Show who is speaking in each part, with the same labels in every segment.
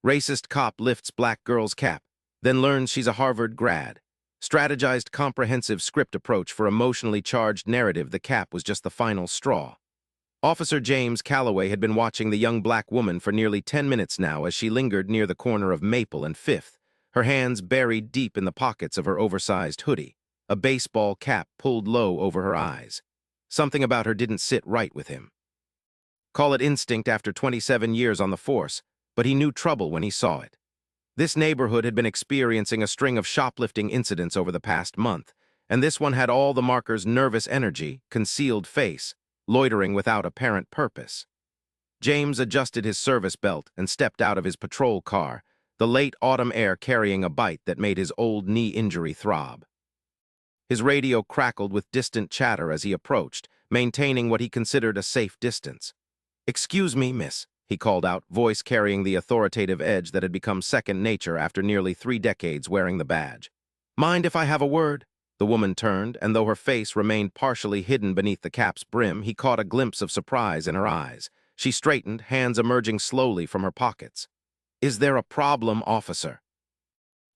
Speaker 1: Racist cop lifts black girl's cap, then learns she's a Harvard grad. Strategized comprehensive script approach for emotionally charged narrative. The cap was just the final straw. Officer James Calloway had been watching the young black woman for nearly 10 minutes now as she lingered near the corner of Maple and Fifth, her hands buried deep in the pockets of her oversized hoodie, a baseball cap pulled low over her eyes. Something about her didn't sit right with him. Call it instinct after 27 years on the force, but he knew trouble when he saw it. This neighborhood had been experiencing a string of shoplifting incidents over the past month, and this one had all the marker's nervous energy, concealed face, loitering without apparent purpose. James adjusted his service belt and stepped out of his patrol car, the late autumn air carrying a bite that made his old knee injury throb. His radio crackled with distant chatter as he approached, maintaining what he considered a safe distance. "Excuse me, miss," he called out, voice carrying the authoritative edge that had become second nature after nearly 3 decades wearing the badge. "Mind if I have a word?" The woman turned, and though her face remained partially hidden beneath the cap's brim, he caught a glimpse of surprise in her eyes. She straightened, hands emerging slowly from her pockets. "Is there a problem, officer?"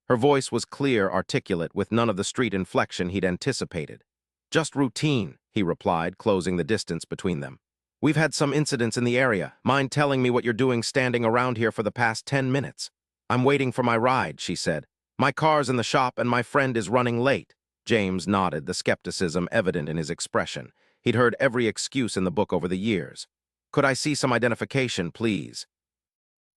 Speaker 1: Her voice was clear, articulate, with none of the street inflection he'd anticipated. "Just routine," he replied, closing the distance between them. "We've had some incidents in the area. Mind telling me what you're doing standing around here for the past 10 minutes? "I'm waiting for my ride," she said. "My car's in the shop and my friend is running late." James nodded, the skepticism evident in his expression. He'd heard every excuse in the book over the years. "Could I see some identification, please?"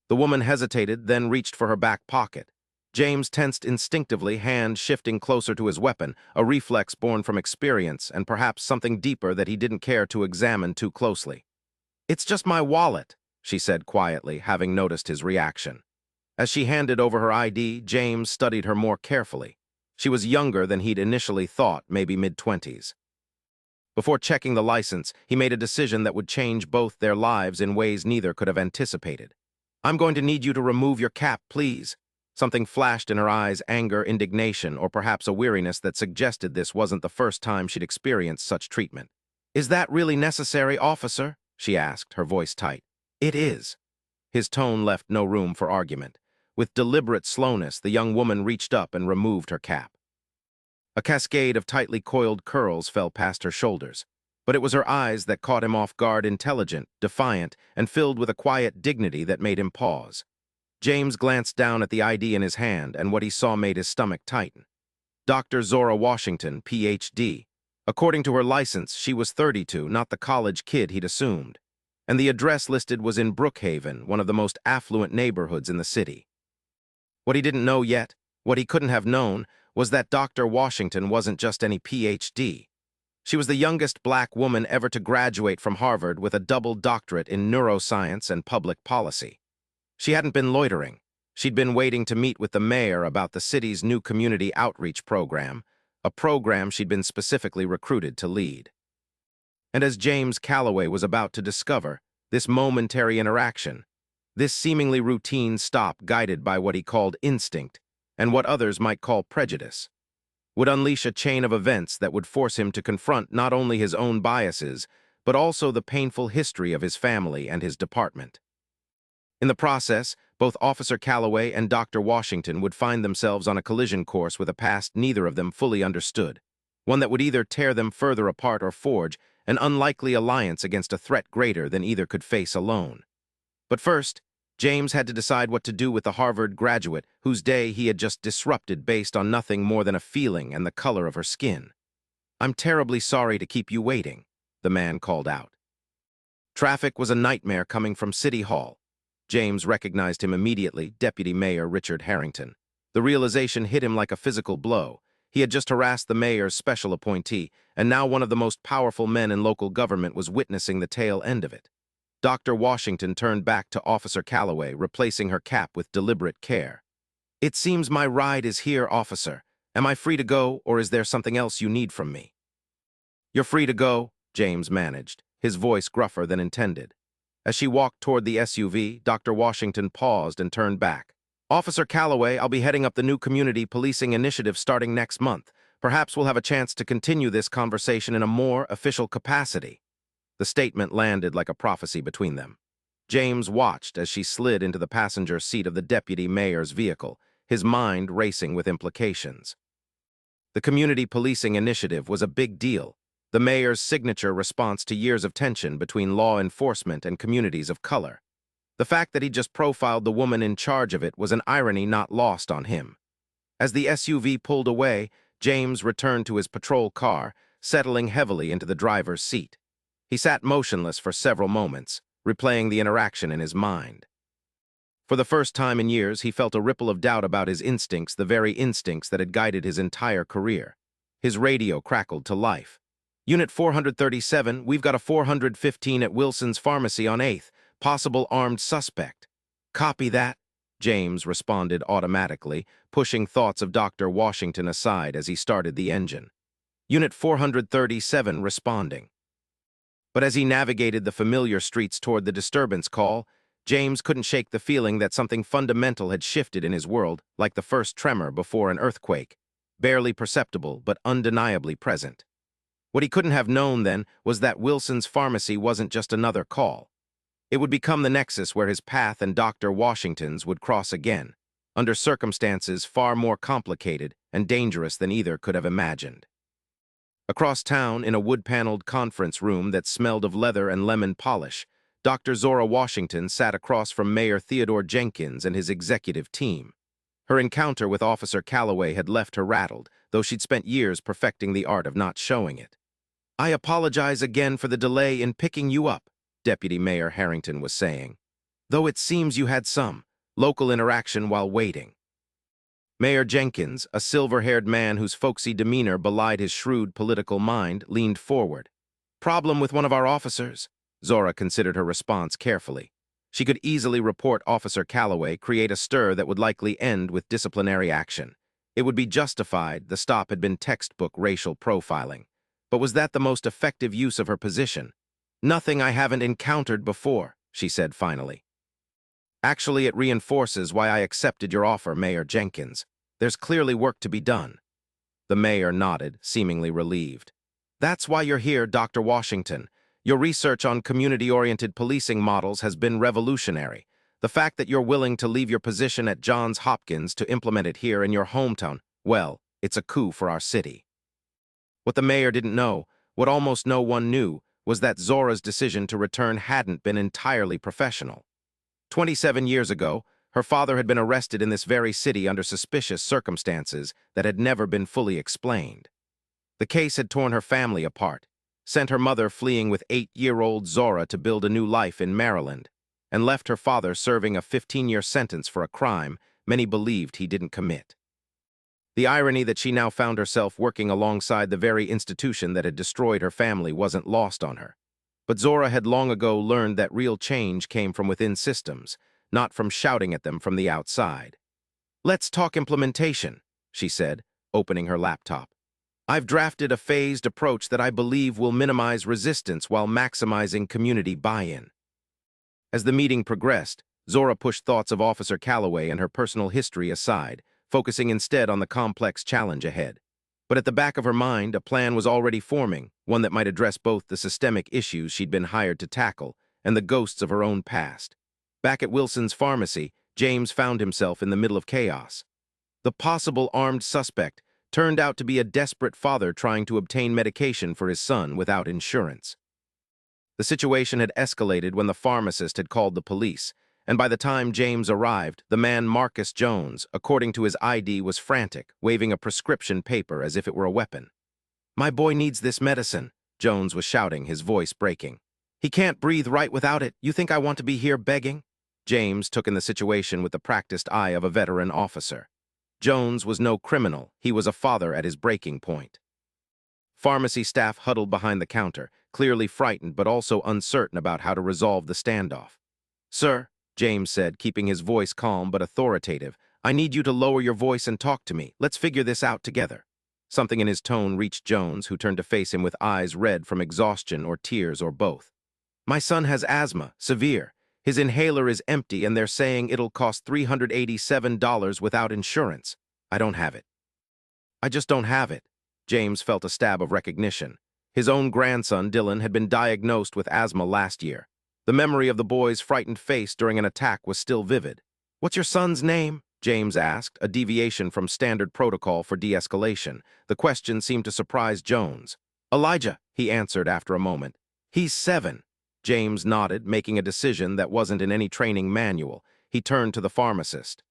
Speaker 1: The woman hesitated, then reached for her back pocket. James tensed instinctively, hand shifting closer to his weapon, a reflex born from experience and perhaps something deeper that he didn't care to examine too closely. "It's just my wallet," she said quietly, having noticed his reaction. As she handed over her ID, James studied her more carefully. She was younger than he'd initially thought, maybe mid-20s. Before checking the license, he made a decision that would change both their lives in ways neither could have anticipated. "I'm going to need you to remove your cap, please." Something flashed in her eyes, anger, indignation, or perhaps a weariness that suggested this wasn't the first time she'd experienced such treatment. "Is that really necessary, officer?" she asked, her voice tight. "It is." His tone left no room for argument. With deliberate slowness, the young woman reached up and removed her cap. A cascade of tightly coiled curls fell past her shoulders, but it was her eyes that caught him off guard, intelligent, defiant, and filled with a quiet dignity that made him pause. James glanced down at the ID in his hand, and what he saw made his stomach tighten. Dr. Zora Washington, Ph.D. According to her license, she was 32, not the college kid he'd assumed. And the address listed was in Brookhaven, one of the most affluent neighborhoods in the city. What he didn't know yet, what he couldn't have known, was that Dr. Washington wasn't just any Ph.D. She was the youngest black woman ever to graduate from Harvard with a double doctorate in neuroscience and public policy. She hadn't been loitering. She'd been waiting to meet with the mayor about the city's new community outreach program, a program she'd been specifically recruited to lead. And as James Calloway was about to discover, this momentary interaction, this seemingly routine stop guided by what he called instinct, and what others might call prejudice, would unleash a chain of events that would force him to confront not only his own biases, but also the painful history of his family and his department. In the process, both Officer Calloway and Dr. Washington would find themselves on a collision course with a past neither of them fully understood, one that would either tear them further apart or forge an unlikely alliance against a threat greater than either could face alone. But first, James had to decide what to do with the Harvard graduate whose day he had just disrupted based on nothing more than a feeling and the color of her skin. "I'm terribly sorry to keep you waiting," the man called out. Traffic was a nightmare coming from City Hall. James recognized him immediately, Deputy Mayor Richard Harrington. The realization hit him like a physical blow. He had just harassed the mayor's special appointee, and now one of the most powerful men in local government was witnessing the tail end of it. Dr. Washington turned back to Officer Calloway, replacing her cap with deliberate care. "It seems my ride is here, officer. Am I free to go, or is there something else you need from me?" "You're free to go," James managed, his voice gruffer than intended. As she walked toward the SUV, Dr. Washington paused and turned back. "Officer Calloway, I'll be heading up the new community policing initiative starting next month. Perhaps we'll have a chance to continue this conversation in a more official capacity." The statement landed like a prophecy between them. James watched as she slid into the passenger seat of the deputy mayor's vehicle, his mind racing with implications. The community policing initiative was a big deal, the mayor's signature response to years of tension between law enforcement and communities of color. The fact that he just profiled the woman in charge of it was an irony not lost on him. As the SUV pulled away, James returned to his patrol car, settling heavily into the driver's seat. He sat motionless for several moments, replaying the interaction in his mind. For the first time in years, he felt a ripple of doubt about his instincts, the very instincts that had guided his entire career. His radio crackled to life. Unit 437, we've got a 415 at Wilson's Pharmacy on 8th. Possible armed suspect. Copy that, James responded automatically, pushing thoughts of Dr. Washington aside as he started the engine. Unit 437 responding. But as he navigated the familiar streets toward the disturbance call, James couldn't shake the feeling that something fundamental had shifted in his world, like the first tremor before an earthquake, barely perceptible but undeniably present. What he couldn't have known then was that Wilson's Pharmacy wasn't just another call. It would become the nexus where his path and Dr. Washington's would cross again, under circumstances far more complicated and dangerous than either could have imagined. Across town, in a wood-paneled conference room that smelled of leather and lemon polish, Dr. Zora Washington sat across from Mayor Theodore Jenkins and his executive team. Her encounter with Officer Calloway had left her rattled, though she'd spent years perfecting the art of not showing it. "I apologize again for the delay in picking you up," Deputy Mayor Harrington was saying, "though it seems you had some local interaction while waiting." Mayor Jenkins, a silver-haired man whose folksy demeanor belied his shrewd political mind, leaned forward. "Problem with one of our officers?" Zora considered her response carefully. She could easily report Officer Calloway, create a stir that would likely end with disciplinary action. It would be justified, the stop had been textbook racial profiling. But was that the most effective use of her position? "Nothing I haven't encountered before," she said finally. "Actually, it reinforces why I accepted your offer, Mayor Jenkins. There's clearly work to be done." The mayor nodded, seemingly relieved. "That's why you're here, Dr. Washington. Your research on community-oriented policing models has been revolutionary. The fact that you're willing to leave your position at Johns Hopkins to implement it here in your hometown, well, it's a coup for our city." What the mayor didn't know, what almost no one knew, was that Zora's decision to return hadn't been entirely professional. 27 years ago, her father had been arrested in this very city under suspicious circumstances that had never been fully explained. The case had torn her family apart, sent her mother fleeing with 8-year-old Zora to build a new life in Maryland, and left her father serving a 15-year sentence for a crime many believed he didn't commit. The irony that she now found herself working alongside the very institution that had destroyed her family wasn't lost on her. But Zora had long ago learned that real change came from within systems, not from shouting at them from the outside. "Let's talk implementation," she said, opening her laptop. "I've drafted a phased approach that I believe will minimize resistance while maximizing community buy-in." As the meeting progressed, Zora pushed thoughts of Officer Calloway and her personal history aside, focusing instead on the complex challenge ahead. But at the back of her mind, a plan was already forming, one that might address both the systemic issues she'd been hired to tackle and the ghosts of her own past. Back at Wilson's Pharmacy, James found himself in the middle of chaos. The possible armed suspect turned out to be a desperate father trying to obtain medication for his son without insurance. The situation had escalated when the pharmacist had called the police, and by the time James arrived, the man Marcus Jones, according to his ID, was frantic, waving a prescription paper as if it were a weapon. "My boy needs this medicine," Jones was shouting, his voice breaking. "He can't breathe right without it. You think I want to be here begging?" James took in the situation with the practiced eye of a veteran officer. Jones was no criminal. He was a father at his breaking point. Pharmacy staff huddled behind the counter, clearly frightened but also uncertain about how to resolve the standoff. "Sir," James said, keeping his voice calm but authoritative, "I need you to lower your voice and talk to me. Let's figure this out together." Something in his tone reached Jones, who turned to face him with eyes red from exhaustion or tears or both. "My son has asthma, severe. His inhaler is empty and they're saying it'll cost $387 without insurance. I don't have it. I just don't have it." James felt a stab of recognition. His own grandson, Dylan, had been diagnosed with asthma last year. The memory of the boy's frightened face during an attack was still vivid. "What's your son's name?" James asked, a deviation from standard protocol for de-escalation. The question seemed to surprise Jones. "Elijah," he answered after a moment. "He's 7. James nodded, making a decision that wasn't in any training manual. He turned to the pharmacist.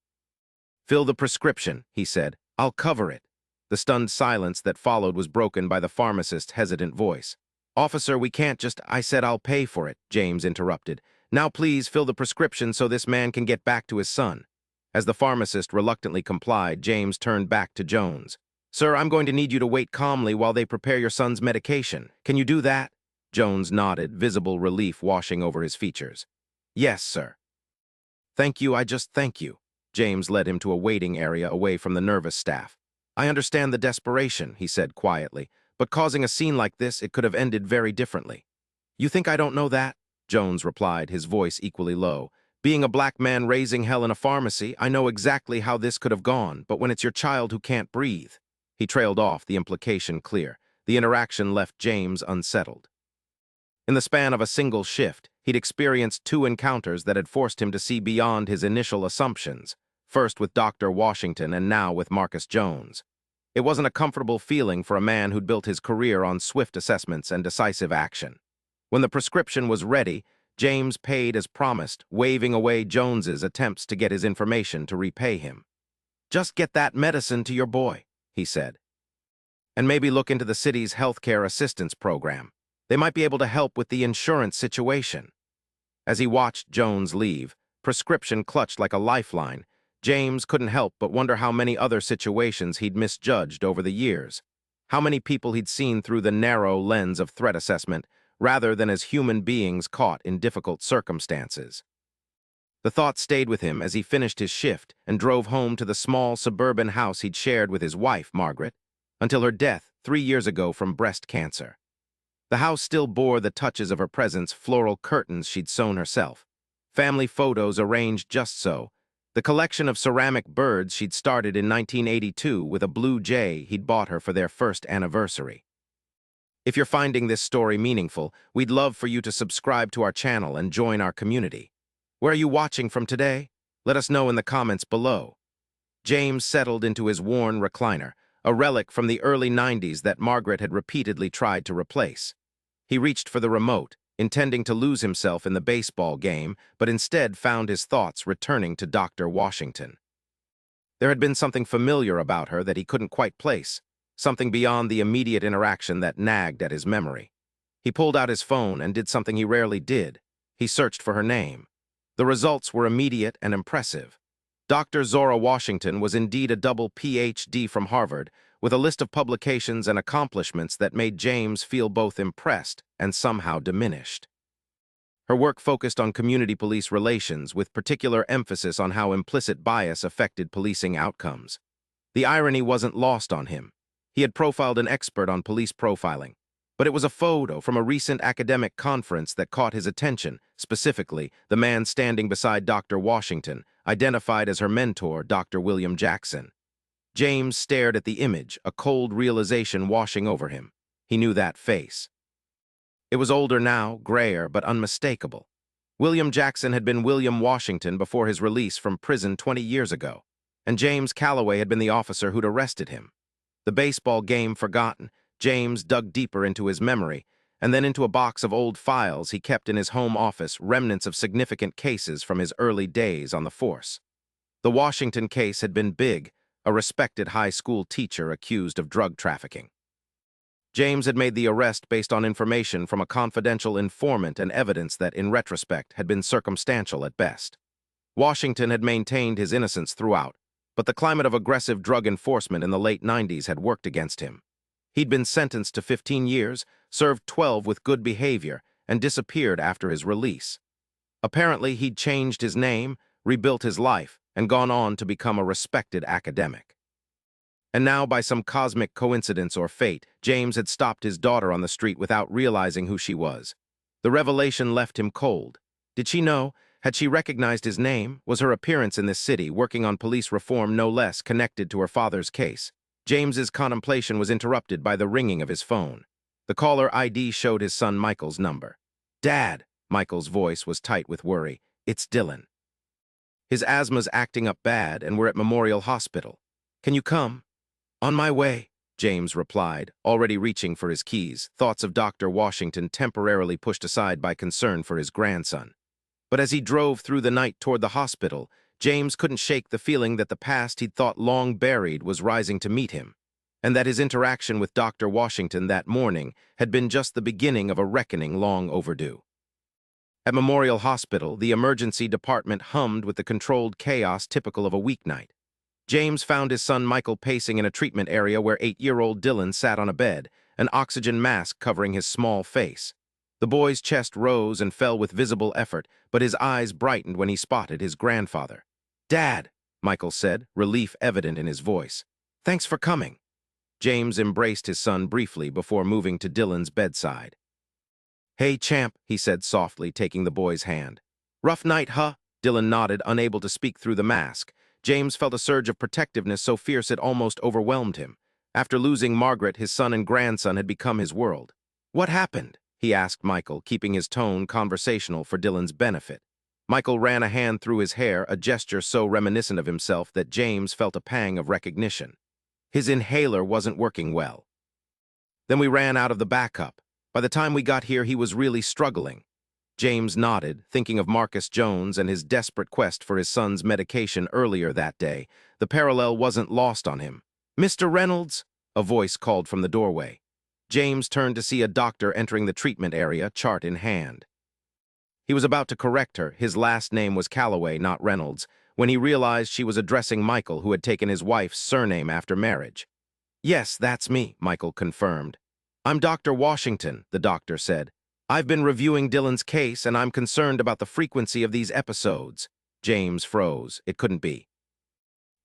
Speaker 1: "Fill the prescription," he said. "I'll cover it." The stunned silence that followed was broken by the pharmacist's hesitant voice. "Officer, we can't just—" "I said I'll pay for it," James interrupted. "Now please fill the prescription so this man can get back to his son." As the pharmacist reluctantly complied, James turned back to Jones. "Sir, I'm going to need you to wait calmly while they prepare your son's medication. Can you do that?" Jones nodded, visible relief washing over his features. "Yes, sir." "Thank you, thank you." James led him to a waiting area away from the nervous staff. "I understand the desperation," he said quietly, "but causing a scene like this, it could have ended very differently." "You think I don't know that?" Jones replied, his voice equally low. "Being a black man raising hell in a pharmacy, I know exactly how this could have gone, but when it's your child who can't breathe." He trailed off, the implication clear. The interaction left James unsettled. In the span of a single shift, he'd experienced 2 encounters that had forced him to see beyond his initial assumptions, first with Dr. Washington and now with Marcus Jones. It wasn't a comfortable feeling for a man who'd built his career on swift assessments and decisive action. When the prescription was ready, James paid as promised, waving away Jones's attempts to get his information to repay him. "Just get that medicine to your boy," he said. "And maybe look into the city's healthcare assistance program. They might be able to help with the insurance situation." As he watched Jones leave, prescription clutched like a lifeline, James couldn't help but wonder how many other situations he'd misjudged over the years. How many people he'd seen through the narrow lens of threat assessment, rather than as human beings caught in difficult circumstances. The thought stayed with him as he finished his shift and drove home to the small suburban house he'd shared with his wife, Margaret, until her death 3 years ago from breast cancer. The house still bore the touches of her presence, floral curtains she'd sewn herself, family photos arranged just so, the collection of ceramic birds she'd started in 1982 with a blue jay he'd bought her for their first anniversary. If you're finding this story meaningful, we'd love for you to subscribe to our channel and join our community. Where are you watching from today? Let us know in the comments below. James settled into his worn recliner, a relic from the early 90s that Margaret had repeatedly tried to replace. He reached for the remote, intending to lose himself in the baseball game, but instead found his thoughts returning to Dr. Washington. There had been something familiar about her that he couldn't quite place, something beyond the immediate interaction that nagged at his memory. He pulled out his phone and did something he rarely did. He searched for her name. The results were immediate and impressive. Dr. Zora Washington was indeed a double PhD from Harvard, with a list of publications and accomplishments that made James feel both impressed and somehow diminished. Her work focused on community police relations, with particular emphasis on how implicit bias affected policing outcomes. The irony wasn't lost on him. He had profiled an expert on police profiling, but it was a photo from a recent academic conference that caught his attention, specifically the man standing beside Dr. Washington, identified as her mentor, Dr. William Jackson. James stared at the image, a cold realization washing over him. He knew that face. It was older now, grayer, but unmistakable. William Jackson had been William Washington before his release from prison 20 years ago, and James Calloway had been the officer who'd arrested him. The baseball game forgotten, James dug deeper into his memory, and then into a box of old files he kept in his home office, remnants of significant cases from his early days on the force. The Washington case had been big, a respected high school teacher accused of drug trafficking. James had made the arrest based on information from a confidential informant and evidence that, in retrospect, had been circumstantial at best. Washington had maintained his innocence throughout, but the climate of aggressive drug enforcement in the late 90s had worked against him. He'd been sentenced to 15 years, served 12 with good behavior, and disappeared after his release. Apparently, he'd changed his name, rebuilt his life, and gone on to become a respected academic. And now, by some cosmic coincidence or fate, James had stopped his daughter on the street without realizing who she was. The revelation left him cold. Did she know? Had she recognized his name? Was her appearance in this city, working on police reform no less, connected to her father's case? James's contemplation was interrupted by the ringing of his phone. The caller ID showed his son Michael's number. "Dad," Michael's voice was tight with worry. "It's Dylan. His asthma's acting up bad, and we're at Memorial Hospital. Can you come?" "On my way," James replied, already reaching for his keys, thoughts of Dr. Washington temporarily pushed aside by concern for his grandson. But as he drove through the night toward the hospital, James couldn't shake the feeling that the past he'd thought long buried was rising to meet him, and that his interaction with Dr. Washington that morning had been just the beginning of a reckoning long overdue. At Memorial Hospital, the emergency department hummed with the controlled chaos typical of a weeknight. James found his son Michael pacing in a treatment area where 8-year-old Dylan sat on a bed, an oxygen mask covering his small face. The boy's chest rose and fell with visible effort, but his eyes brightened when he spotted his grandfather. "Dad," Michael said, relief evident in his voice. "Thanks for coming." James embraced his son briefly before moving to Dylan's bedside. "Hey, champ," he said softly, taking the boy's hand. "Rough night, huh?" Dylan nodded, unable to speak through the mask. James felt a surge of protectiveness so fierce it almost overwhelmed him. After losing Margaret, his son and grandson had become his world. "What happened?" he asked Michael, keeping his tone conversational for Dylan's benefit. Michael ran a hand through his hair, a gesture so reminiscent of himself that James felt a pang of recognition. His inhaler wasn't working well. "Then we ran out of the backup. By the time we got here, he was really struggling." James nodded, thinking of Marcus Jones and his desperate quest for his son's medication earlier that day. The parallel wasn't lost on him. "Mr. Reynolds?" a voice called from the doorway. James turned to see a doctor entering the treatment area, chart in hand. He was about to correct her, his last name was Calloway, not Reynolds, when he realized she was addressing Michael, who had taken his wife's surname after marriage. "Yes, that's me," Michael confirmed. "I'm Dr. Washington," the doctor said. "I've been reviewing Dylan's case, and I'm concerned about the frequency of these episodes." James froze. It couldn't be.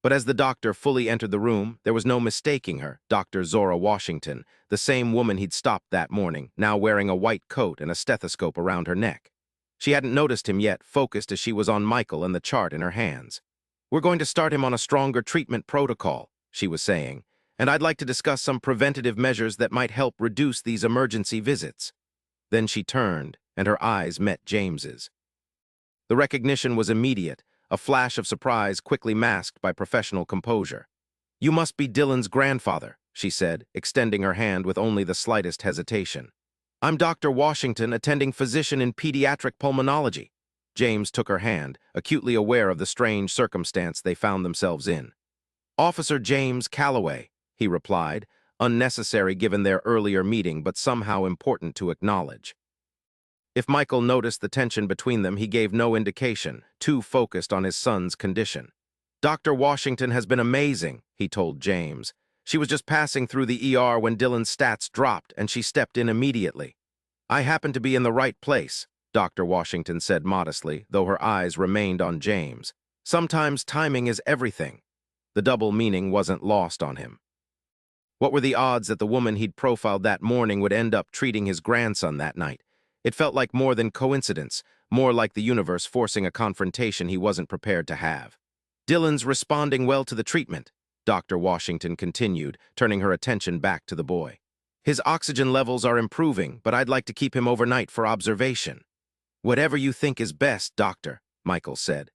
Speaker 1: But as the doctor fully entered the room, there was no mistaking her, Dr. Zora Washington, the same woman he'd stopped that morning, now wearing a white coat and a stethoscope around her neck. She hadn't noticed him yet, focused as she was on Michael and the chart in her hands. "We're going to start him on a stronger treatment protocol," she was saying, "and I'd like to discuss some preventative measures that might help reduce these emergency visits." Then she turned, and her eyes met James's. The recognition was immediate, a flash of surprise quickly masked by professional composure. "You must be Dylan's grandfather," she said, extending her hand with only the slightest hesitation. "I'm Dr. Washington, attending physician in pediatric pulmonology." James took her hand, acutely aware of the strange circumstance they found themselves in. "Officer James Calloway," he replied, unnecessary given their earlier meeting but somehow important to acknowledge. If Michael noticed the tension between them, he gave no indication, too focused on his son's condition. "Dr. Washington has been amazing," he told James. "She was just passing through the ER when Dylan's stats dropped, and she stepped in immediately." "I happened to be in the right place," Dr. Washington said modestly, though her eyes remained on James. "Sometimes timing is everything." The double meaning wasn't lost on him. What were the odds that the woman he'd profiled that morning would end up treating his grandson that night? It felt like more than coincidence, more like the universe forcing a confrontation he wasn't prepared to have. "Dylan's responding well to the treatment," Dr. Washington continued, turning her attention back to the boy. "His oxygen levels are improving, but I'd like to keep him overnight for observation." "Whatever you think is best, doctor," Michael said.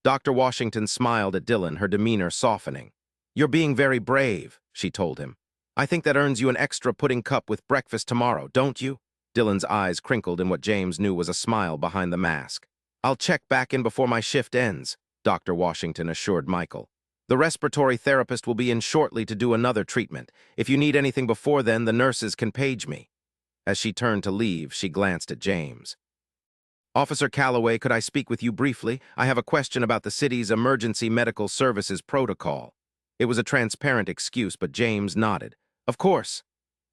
Speaker 1: Dr. Washington smiled at Dylan, her demeanor softening. "You're being very brave," she told him. "I think that earns you an extra pudding cup with breakfast tomorrow, don't you?" Dylan's eyes crinkled in what James knew was a smile behind the mask. "I'll check back in before my shift ends," Dr. Washington assured Michael. "The respiratory therapist will be in shortly to do another treatment. If you need anything before then, the nurses can page me." As she turned to leave, she glanced at James. "Officer Calloway, could I speak with you briefly? I have a question about the city's emergency medical services protocol." It was a transparent excuse, but James nodded. "Of course."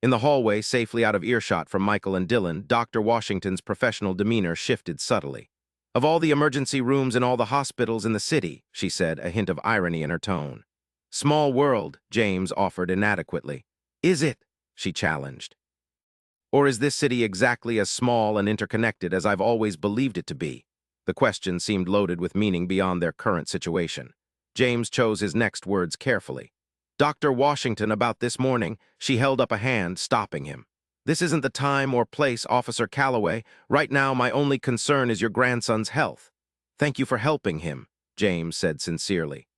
Speaker 1: In the hallway, safely out of earshot from Michael and Dylan, Dr. Washington's professional demeanor shifted subtly. "Of all the emergency rooms in all the hospitals in the city," she said, a hint of irony in her tone. "Small world," James offered inadequately. "Is it?" she challenged. "Or is this city exactly as small and interconnected as I've always believed it to be?" The question seemed loaded with meaning beyond their current situation. James chose his next words carefully. "Dr. Washington, about this morning," she held up a hand, stopping him. This isn't the time or place, Officer Calloway. Right now, my only concern is your grandson's health. Thank you for helping him, James said sincerely.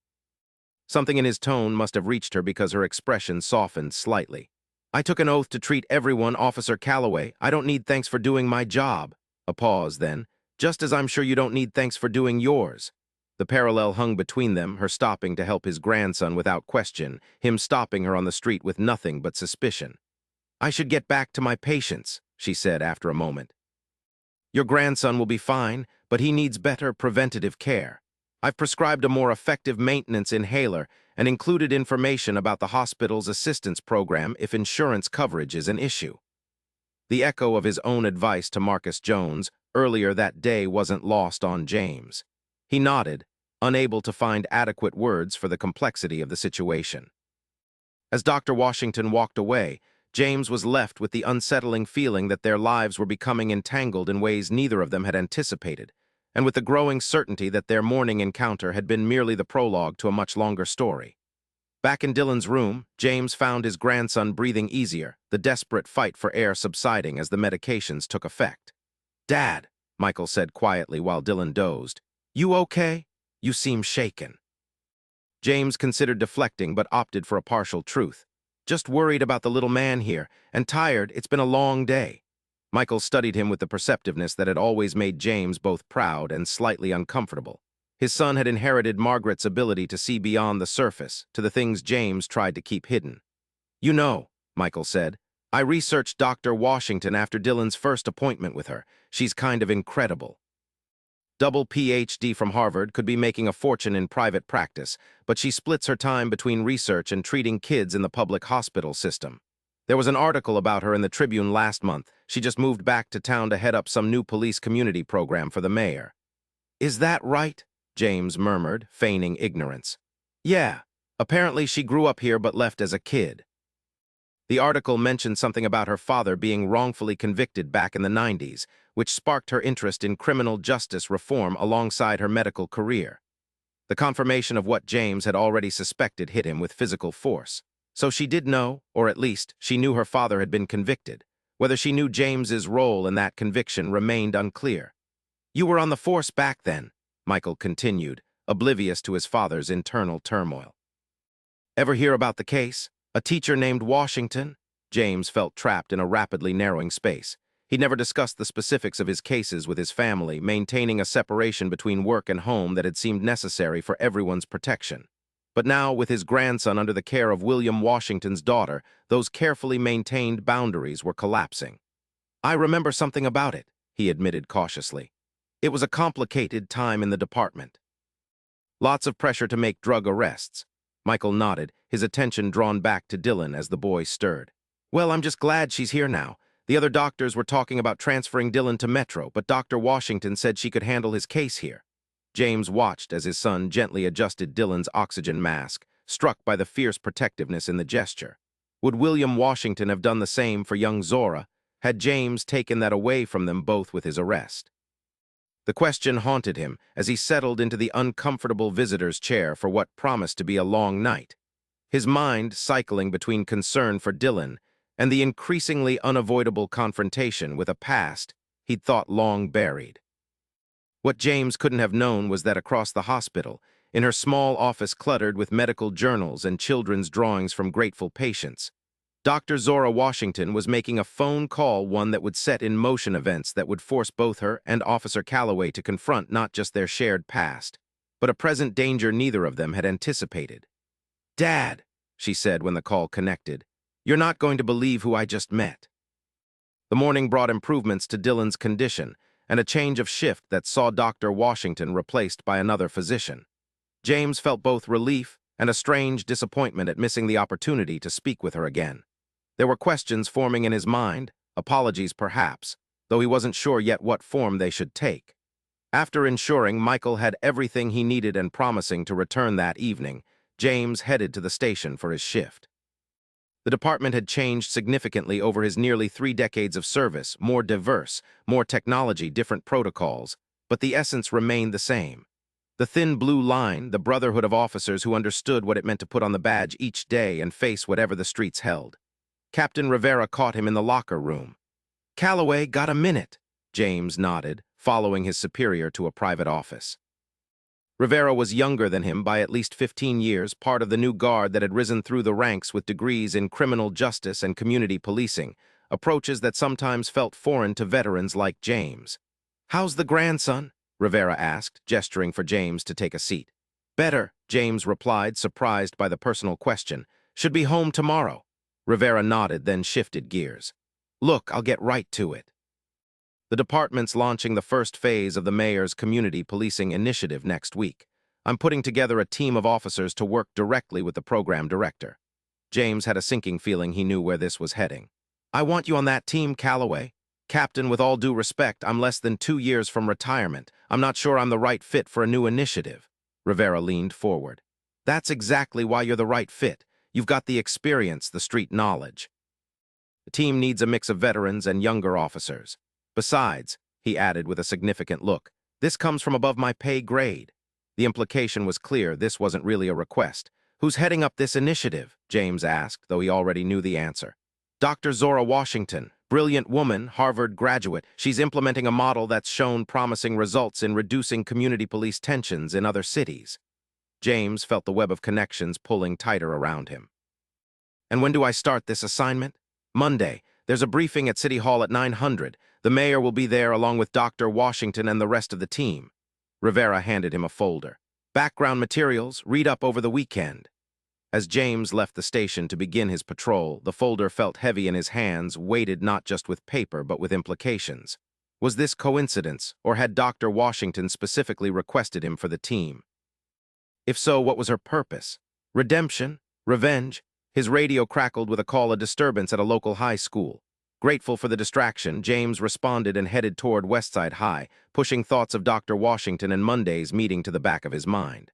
Speaker 1: Something in his tone must have reached her because her expression softened slightly. I took an oath to treat everyone, Officer Calloway. I don't need thanks for doing my job. A pause, then. Just as I'm sure you don't need thanks for doing yours. The parallel hung between them, her stopping to help his grandson without question, him stopping her on the street with nothing but suspicion. I should get back to my patients, she said after a moment. Your grandson will be fine, but he needs better preventative care. I've prescribed a more effective maintenance inhaler and included information about the hospital's assistance program if insurance coverage is an issue. The echo of his own advice to Marcus Jones earlier that day wasn't lost on James. He nodded, unable to find adequate words for the complexity of the situation. As Dr. Washington walked away, James was left with the unsettling feeling that their lives were becoming entangled in ways neither of them had anticipated, and with the growing certainty that their morning encounter had been merely the prologue to a much longer story. Back in Dylan's room, James found his grandson breathing easier, the desperate fight for air subsiding as the medications took effect. "Dad," Michael said quietly while Dylan dozed, "you okay? You seem shaken." James considered deflecting but opted for a partial truth. "Just worried about the little man here, and tired. It's been a long day." Michael studied him with the perceptiveness that had always made James both proud and slightly uncomfortable. His son had inherited Margaret's ability to see beyond the surface, to the things James tried to keep hidden. "You know," Michael said, "I researched Dr. Washington after Dylan's first appointment with her. She's kind of incredible. Double PhD from Harvard, could be making a fortune in private practice, but she splits her time between research and treating kids in the public hospital system. There was an article about her in the Tribune last month. She just moved back to town to head up some new police community program for the mayor." "Is that right?" James murmured, feigning ignorance. "Yeah. Apparently she grew up here but left as a kid." The article mentioned something about her father being wrongfully convicted back in the 90s, which sparked her interest in criminal justice reform alongside her medical career. The confirmation of what James had already suspected hit him with physical force. So she did know, or at least she knew her father had been convicted. Whether she knew James's role in that conviction remained unclear. "You were on the force back then," Michael continued, oblivious to his father's internal turmoil. "Ever hear about the case? A teacher named Washington?" James felt trapped in a rapidly narrowing space. He'd never discussed the specifics of his cases with his family, maintaining a separation between work and home that had seemed necessary for everyone's protection. But now, with his grandson under the care of William Washington's daughter, those carefully maintained boundaries were collapsing. "I remember something about it," he admitted cautiously. "It was a complicated time in the department. Lots of pressure to make drug arrests." Michael nodded, his attention drawn back to Dylan as the boy stirred. "Well, I'm just glad she's here now. The other doctors were talking about transferring Dylan to Metro, but Dr. Washington said she could handle his case here." James watched as his son gently adjusted Dylan's oxygen mask, struck by the fierce protectiveness in the gesture. Would William Washington have done the same for young Zora, had James taken that away from them both with his arrest? The question haunted him as he settled into the uncomfortable visitor's chair for what promised to be a long night, his mind cycling between concern for Dylan and the increasingly unavoidable confrontation with a past he'd thought long buried. What James couldn't have known was that across the hospital, in her small office cluttered with medical journals and children's drawings from grateful patients, Dr. Zora Washington was making a phone call, one that would set in motion events that would force both her and Officer Calloway to confront not just their shared past, but a present danger neither of them had anticipated. "Dad," she said when the call connected, "you're not going to believe who I just met." The morning brought improvements to Dylan's condition and a change of shift that saw Dr. Washington replaced by another physician. James felt both relief and a strange disappointment at missing the opportunity to speak with her again. There were questions forming in his mind, apologies perhaps, though he wasn't sure yet what form they should take. After ensuring Michael had everything he needed and promising to return that evening, James headed to the station for his shift. The department had changed significantly over his nearly 3 decades of service, more diverse, more technology, different protocols, but the essence remained the same. The thin blue line, the brotherhood of officers who understood what it meant to put on the badge each day and face whatever the streets held. Captain Rivera caught him in the locker room. "Calloway, got a minute?" James nodded, following his superior to a private office. Rivera was younger than him by at least 15 years, part of the new guard that had risen through the ranks with degrees in criminal justice and community policing, approaches that sometimes felt foreign to veterans like James. "How's the grandson?" Rivera asked, gesturing for James to take a seat. "Better," James replied, surprised by the personal question. "Should be home tomorrow." Rivera nodded, then shifted gears. "Look, I'll get right to it. The department's launching the first phase of the mayor's community policing initiative next week. I'm putting together a team of officers to work directly with the program director." James had a sinking feeling he knew where this was heading. "I want you on that team, Calloway. Captain, with all due respect, I'm less than 2 years from retirement. I'm not sure I'm the right fit for a new initiative." Rivera leaned forward. "That's exactly why you're the right fit. You've got the experience, the street knowledge. The team needs a mix of veterans and younger officers. Besides," he added with a significant look, "this comes from above my pay grade." The implication was clear. This wasn't really a request. "Who's heading up this initiative?" James asked, though he already knew the answer. "Dr. Zora Washington. Brilliant woman, Harvard graduate. She's implementing a model that's shown promising results in reducing community police tensions in other cities." James felt the web of connections pulling tighter around him. "And when do I start this assignment?" "Monday. There's a briefing at City Hall at 900. The mayor will be there along with Dr. Washington and the rest of the team." Rivera handed him a folder. "Background materials, read up over the weekend." As James left the station to begin his patrol, the folder felt heavy in his hands, weighted not just with paper but with implications. Was this coincidence, or had Dr. Washington specifically requested him for the team? If so, what was her purpose? Redemption? Revenge? His radio crackled with a call of disturbance at a local high school. Grateful for the distraction, James responded and headed toward Westside High, pushing thoughts of Dr. Washington and Monday's meeting to the back of his mind.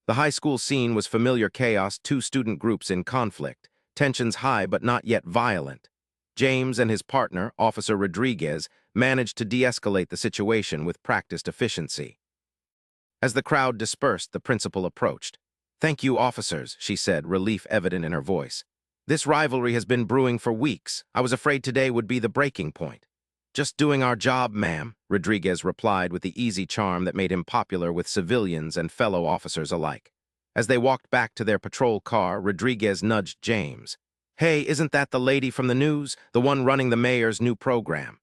Speaker 1: The high school scene was familiar chaos, 2 student groups in conflict, tensions high but not yet violent. James and his partner, Officer Rodriguez, managed to de-escalate the situation with practiced efficiency. As the crowd dispersed, the principal approached. "Thank you, officers," she said, relief evident in her voice. "This rivalry has been brewing for weeks. I was afraid today would be the breaking point." "Just doing our job, ma'am," Rodriguez replied with the easy charm that made him popular with civilians and fellow officers alike. As they walked back to their patrol car, Rodriguez nudged James. "Hey, isn't that the lady from the news? The one running the mayor's new program?"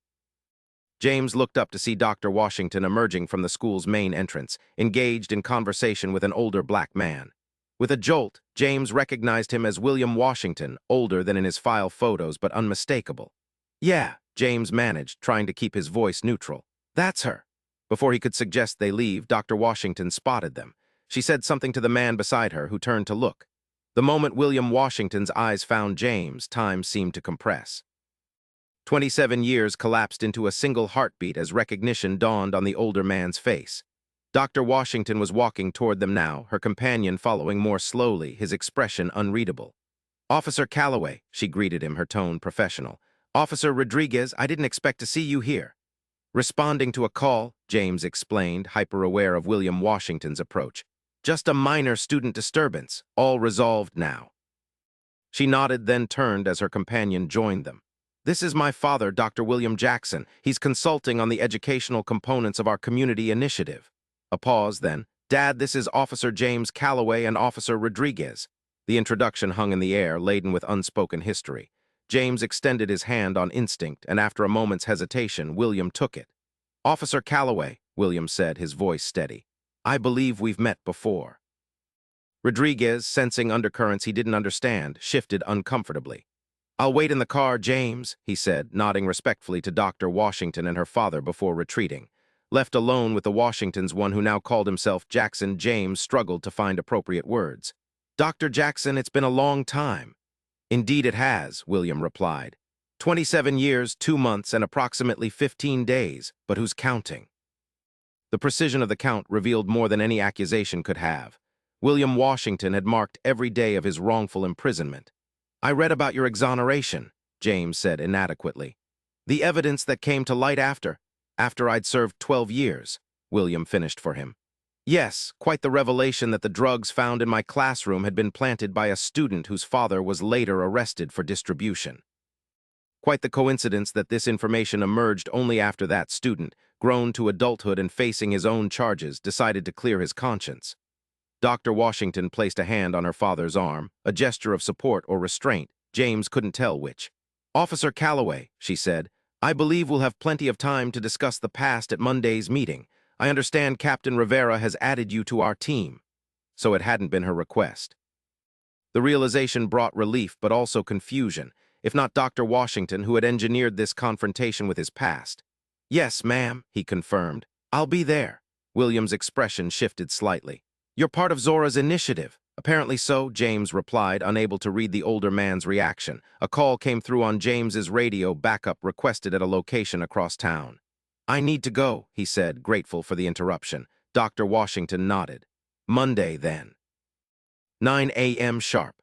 Speaker 1: James looked up to see Dr. Washington emerging from the school's main entrance, engaged in conversation with an older black man. With a jolt, James recognized him as William Washington, older than in his file photos but unmistakable. "Yeah," James managed, trying to keep his voice neutral. "That's her." Before he could suggest they leave, Dr. Washington spotted them. She said something to the man beside her, who turned to look. The moment William Washington's eyes found James, time seemed to compress. 27 years collapsed into a single heartbeat as recognition dawned on the older man's face. Dr. Washington was walking toward them now, her companion following more slowly, his expression unreadable. "Officer Calloway," she greeted him, her tone professional. "Officer Rodriguez, I didn't expect to see you here." "Responding to a call," James explained, hyper-aware of William Washington's approach. "Just a minor student disturbance, all resolved now." She nodded, then turned as her companion joined them. "This is my father, Dr. William Jackson. He's consulting on the educational components of our community initiative." A pause, then, "Dad, this is Officer James Calloway and Officer Rodriguez." The introduction hung in the air, laden with unspoken history. James extended his hand on instinct, and after a moment's hesitation, William took it. "Officer Calloway," William said, his voice steady. "I believe we've met before." Rodriguez, sensing undercurrents he didn't understand, shifted uncomfortably. "I'll wait in the car, James," he said, nodding respectfully to Dr. Washington and her father before retreating. Left alone with the Washingtons, one who now called himself Jackson, James struggled to find appropriate words. "Dr. Jackson, it's been a long time." "Indeed it has," William replied. 27 years, 2 months, and approximately 15 days, but who's counting?" The precision of the count revealed more than any accusation could have. William Washington had marked every day of his wrongful imprisonment. "I read about your exoneration," James said inadequately. "The evidence that came to light after I'd served 12 years, William finished for him. "Yes, quite the revelation that the drugs found in my classroom had been planted by a student whose father was later arrested for distribution." Quite the coincidence that this information emerged only after that student, grown to adulthood and facing his own charges, decided to clear his conscience. Dr. Washington placed a hand on her father's arm, a gesture of support or restraint. James couldn't tell which. "Officer Calloway," she said, "I believe we'll have plenty of time to discuss the past at Monday's meeting. I understand Captain Rivera has added you to our team." So it hadn't been her request. The realization brought relief but also confusion, if not Dr. Washington, who had engineered this confrontation with his past. "Yes, ma'am," he confirmed. "I'll be there." William's expression shifted slightly. "You're part of Zora's initiative." "Apparently so," James replied, unable to read the older man's reaction. A call came through on James's radio, backup requested at a location across town. "I need to go," he said, grateful for the interruption. Dr. Washington nodded. "Monday, then." 9 a.m. sharp.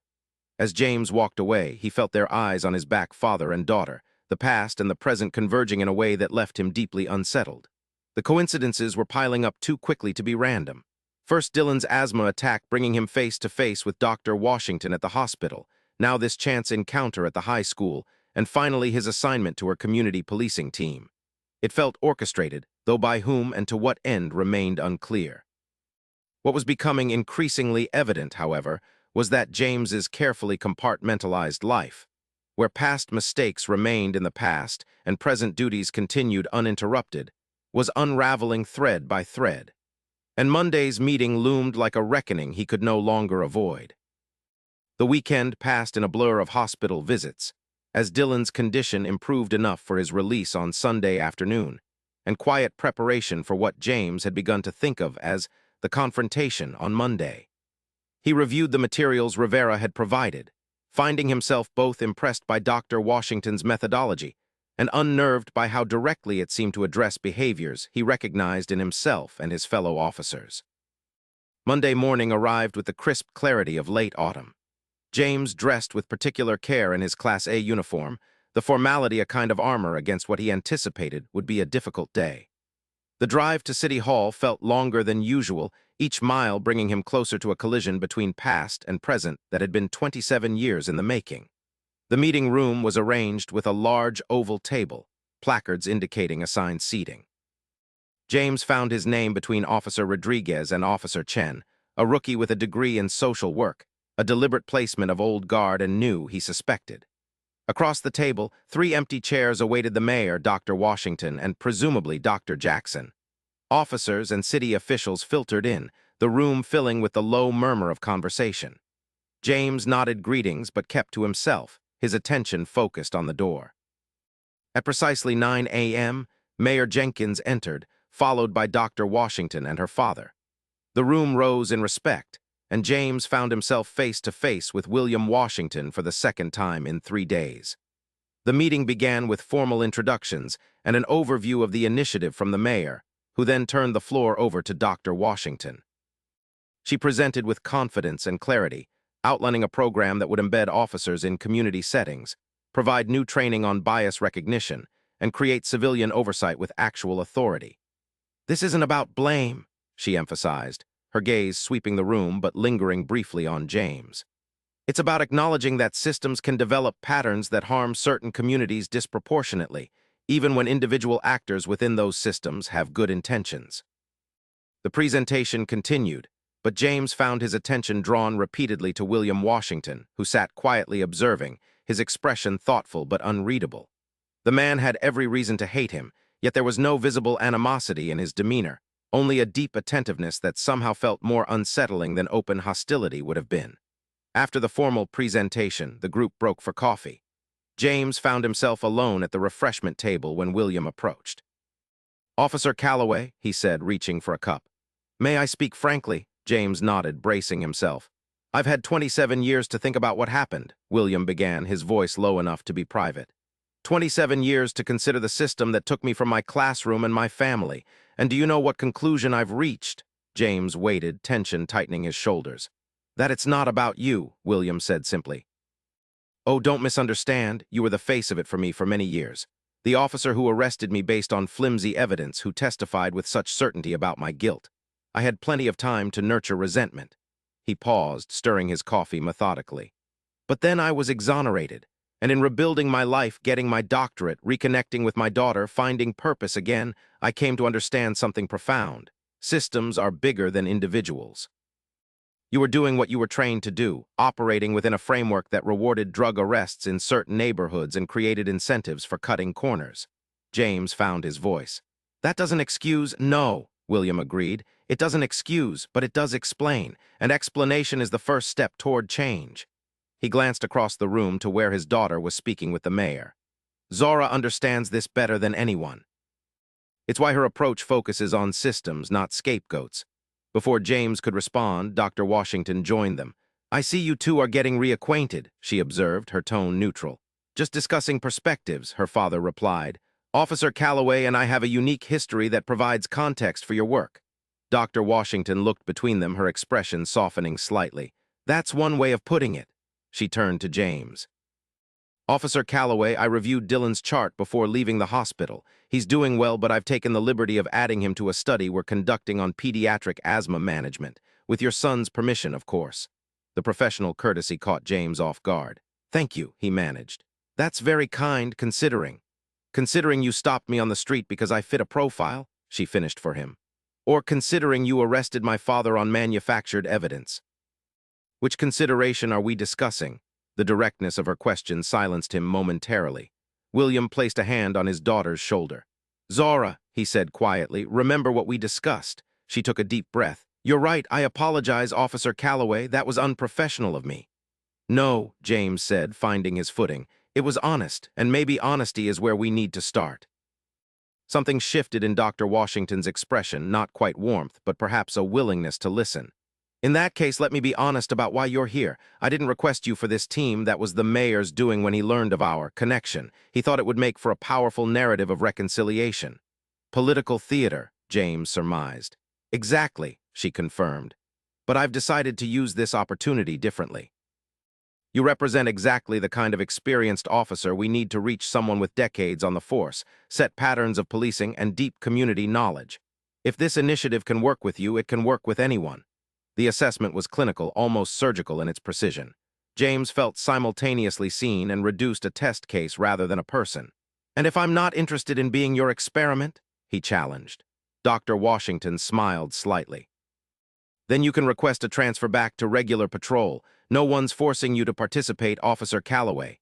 Speaker 1: As James walked away, he felt their eyes on his back, father and daughter, the past and the present converging in a way that left him deeply unsettled. The coincidences were piling up too quickly to be random. First, Dylan's asthma attack bringing him face to face with Dr. Washington at the hospital, now this chance encounter at the high school, and finally his assignment to her community policing team. It felt orchestrated, though by whom and to what end remained unclear. What was becoming increasingly evident, however, was that James's carefully compartmentalized life, where past mistakes remained in the past and present duties continued uninterrupted, was unraveling thread by thread. And Monday's meeting loomed like a reckoning he could no longer avoid. The weekend passed in a blur of hospital visits, as Dylan's condition improved enough for his release on Sunday afternoon, and quiet preparation for what James had begun to think of as the confrontation on Monday. He reviewed the materials Rivera had provided, finding himself both impressed by Dr. Washington's methodology and unnerved by how directly it seemed to address behaviors he recognized in himself and his fellow officers. Monday morning arrived with the crisp clarity of late autumn. James dressed with particular care in his Class A uniform, the formality a kind of armor against what he anticipated would be a difficult day. The drive to City Hall felt longer than usual, each mile bringing him closer to a collision between past and present that had been 27 years in the making. The meeting room was arranged with a large oval table, placards indicating assigned seating. James found his name between Officer Rodriguez and Officer Chen, a rookie with a degree in social work, a deliberate placement of old guard and new, he suspected. Across the table, 3 empty chairs awaited the mayor, Dr. Washington, and presumably Dr. Jackson. Officers and city officials filtered in, the room filling with the low murmur of conversation. James nodded greetings but kept to himself, his attention focused on the door. At precisely 9 a.m., Mayor Jenkins entered, followed by Dr. Washington and her father. The room rose in respect, and James found himself face to face with William Washington for the second time in 3 days. The meeting began with formal introductions and an overview of the initiative from the mayor, who then turned the floor over to Dr. Washington. She presented with confidence and clarity, outlining a program that would embed officers in community settings, provide new training on bias recognition, and create civilian oversight with actual authority. "This isn't about blame," she emphasized, her gaze sweeping the room but lingering briefly on James. "It's about acknowledging that systems can develop patterns that harm certain communities disproportionately, even when individual actors within those systems have good intentions." The presentation continued, but James found his attention drawn repeatedly to William Washington, who sat quietly observing, his expression thoughtful but unreadable. The man had every reason to hate him, yet there was no visible animosity in his demeanor, only a deep attentiveness that somehow felt more unsettling than open hostility would have been. After the formal presentation, the group broke for coffee. James found himself alone at the refreshment table when William approached. "Officer Calloway," he said, reaching for a cup. "May I speak frankly?" James nodded, bracing himself. "I've had 27 years to think about what happened," William began, his voice low enough to be private. 27 years to consider the system that took me from my classroom and my family. And do you know what conclusion I've reached?" James waited, tension tightening his shoulders. "That it's not about you," William said simply. "Oh, don't misunderstand. You were the face of it for me for many years. The officer who arrested me based on flimsy evidence, who testified with such certainty about my guilt. I had plenty of time to nurture resentment." He paused, stirring his coffee methodically. "But then I was exonerated. And in rebuilding my life, getting my doctorate, reconnecting with my daughter, finding purpose again, I came to understand something profound. Systems are bigger than individuals. You were doing what you were trained to do, operating within a framework that rewarded drug arrests in certain neighborhoods and created incentives for cutting corners. James found his voice. That doesn't excuse, no, William agreed. It doesn't excuse, but it does explain, and explanation is the first step toward change. He glanced across the room to where his daughter was speaking with the mayor. Zora understands this better than anyone. It's why her approach focuses on systems, not scapegoats. Before James could respond, Dr. Washington joined them. I see you two are getting reacquainted, she observed, her tone neutral. Just discussing perspectives, her father replied. Officer Calloway and I have a unique history that provides context for your work. Dr. Washington looked between them, her expression softening slightly. That's one way of putting it. She turned to James. Officer Calloway, I reviewed Dylan's chart before leaving the hospital. He's doing well, but I've taken the liberty of adding him to a study we're conducting on pediatric asthma management. With your son's permission, of course. The professional courtesy caught James off guard. Thank you, he managed. That's very kind, considering. Considering you stopped me on the street because I fit a profile, she finished for him. Or considering you arrested my father on manufactured evidence. Which consideration are we discussing? The directness of her question silenced him momentarily. William placed a hand on his daughter's shoulder. Zora, he said quietly, remember what we discussed. She took a deep breath. You're right, I apologize, Officer Calloway, that was unprofessional of me. No, James said, finding his footing. It was honest, and maybe honesty is where we need to start. Something shifted in Dr. Washington's expression, not quite warmth, but perhaps a willingness to listen. In that case, let me be honest about why you're here. I didn't request you for this team. That was the mayor's doing when he learned of our connection. He thought it would make for a powerful narrative of reconciliation. Political theater, James surmised. Exactly, she confirmed. But I've decided to use this opportunity differently. You represent exactly the kind of experienced officer we need to reach someone with decades on the force, set patterns of policing, and deep community knowledge. If this initiative can work with you, it can work with anyone. The assessment was clinical, almost surgical in its precision. James felt simultaneously seen and reduced a test case rather than a person. And if I'm not interested in being your experiment? He challenged. Dr. Washington smiled slightly. Then you can request a transfer back to regular patrol. No one's forcing you to participate, Officer Calloway.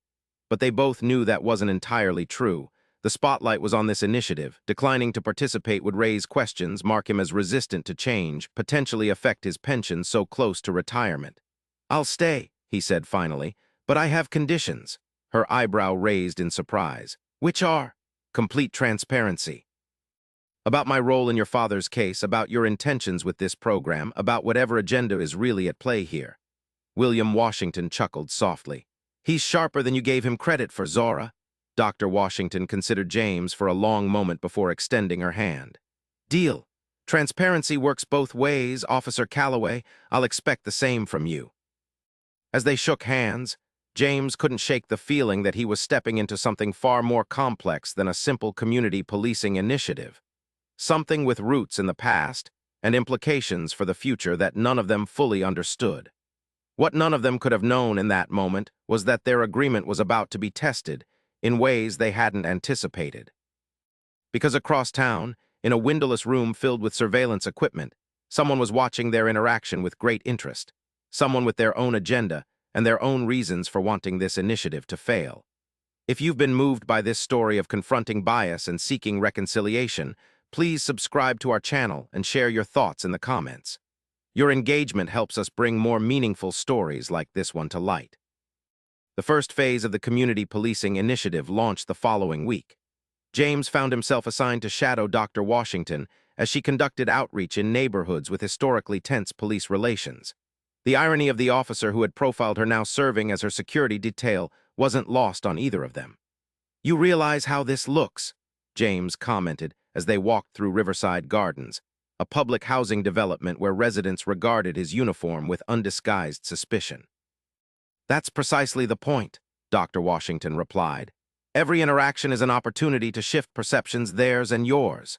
Speaker 1: But they both knew that wasn't entirely true. The spotlight was on this initiative. Declining to participate would raise questions, mark him as resistant to change, potentially affect his pension so close to retirement. I'll stay, he said finally, but I have conditions. Her eyebrow raised in surprise. Which are? Complete transparency. About my role in your father's case, about your intentions with this program, about whatever agenda is really at play here. William Washington chuckled softly. He's sharper than you gave him credit for, Zora. Dr. Washington considered James for a long moment before extending her hand. Deal. Transparency works both ways, Officer Calloway. I'll expect the same from you. As they shook hands, James couldn't shake the feeling that he was stepping into something far more complex than a simple community policing initiative. Something with roots in the past and implications for the future that none of them fully understood. What none of them could have known in that moment was that their agreement was about to be tested in ways they hadn't anticipated. Because across town, in a windowless room filled with surveillance equipment, someone was watching their interaction with great interest, someone with their own agenda and their own reasons for wanting this initiative to fail. If you've been moved by this story of confronting bias and seeking reconciliation, please subscribe to our channel and share your thoughts in the comments. Your engagement helps us bring more meaningful stories like this one to light. The first phase of the Community Policing Initiative launched the following week. James found himself assigned to shadow Dr. Washington as she conducted outreach in neighborhoods with historically tense police relations. The irony of the officer who had profiled her now serving as her security detail wasn't lost on either of them. You realize how this looks, James commented as they walked through Riverside Gardens, a public housing development where residents regarded his uniform with undisguised suspicion. That's precisely the point, Dr. Washington replied. Every interaction is an opportunity to shift perceptions, theirs and yours.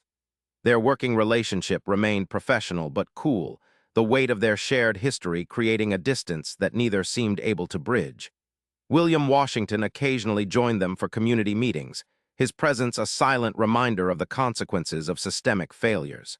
Speaker 1: Their working relationship remained professional but cool, the weight of their shared history creating a distance that neither seemed able to bridge. William Washington occasionally joined them for community meetings, his presence a silent reminder of the consequences of systemic failures.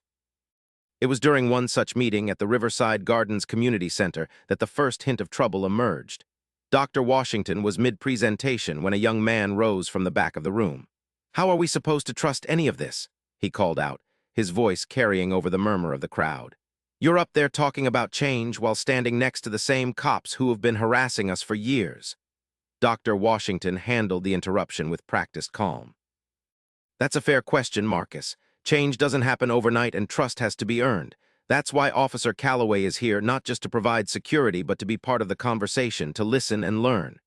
Speaker 1: It was during one such meeting at the Riverside Gardens Community Center that the first hint of trouble emerged. Dr. Washington was mid-presentation when a young man rose from the back of the room. "How are we supposed to trust any of this?" he called out, his voice carrying over the murmur of the crowd. "You're up there talking about change while standing next to the same cops who have been harassing us for years." Dr. Washington handled the interruption with practiced calm. "That's a fair question, Marcus. Change doesn't happen overnight and trust has to be earned. That's why Officer Calloway is here, not just to provide security, but to be part of the conversation, to listen and learn."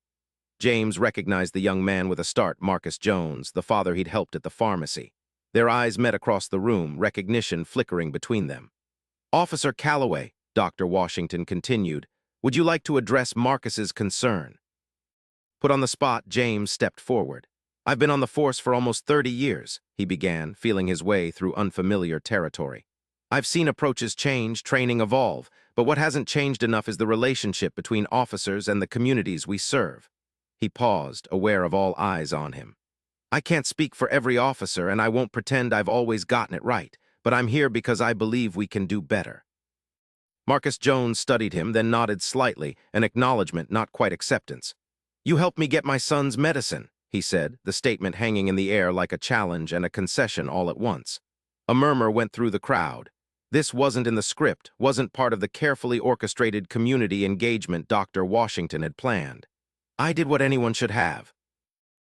Speaker 1: James recognized the young man with a start, Marcus Jones, the father he'd helped at the pharmacy. Their eyes met across the room, recognition flickering between them. "Officer Calloway," Dr. Washington continued, "would you like to address Marcus's concern?" Put on the spot, James stepped forward. "I've been on the force for almost 30 years, he began, feeling his way through unfamiliar territory. "I've seen approaches change, training evolve, but what hasn't changed enough is the relationship between officers and the communities we serve." He paused, aware of all eyes on him. "I can't speak for every officer, and I won't pretend I've always gotten it right, but I'm here because I believe we can do better." Marcus Jones studied him, then nodded slightly, an acknowledgement, not quite acceptance. "You helped me get my son's medicine," he said, the statement hanging in the air like a challenge and a concession all at once. A murmur went through the crowd. This wasn't in the script, wasn't part of the carefully orchestrated community engagement Dr. Washington had planned. "I did what anyone should have,"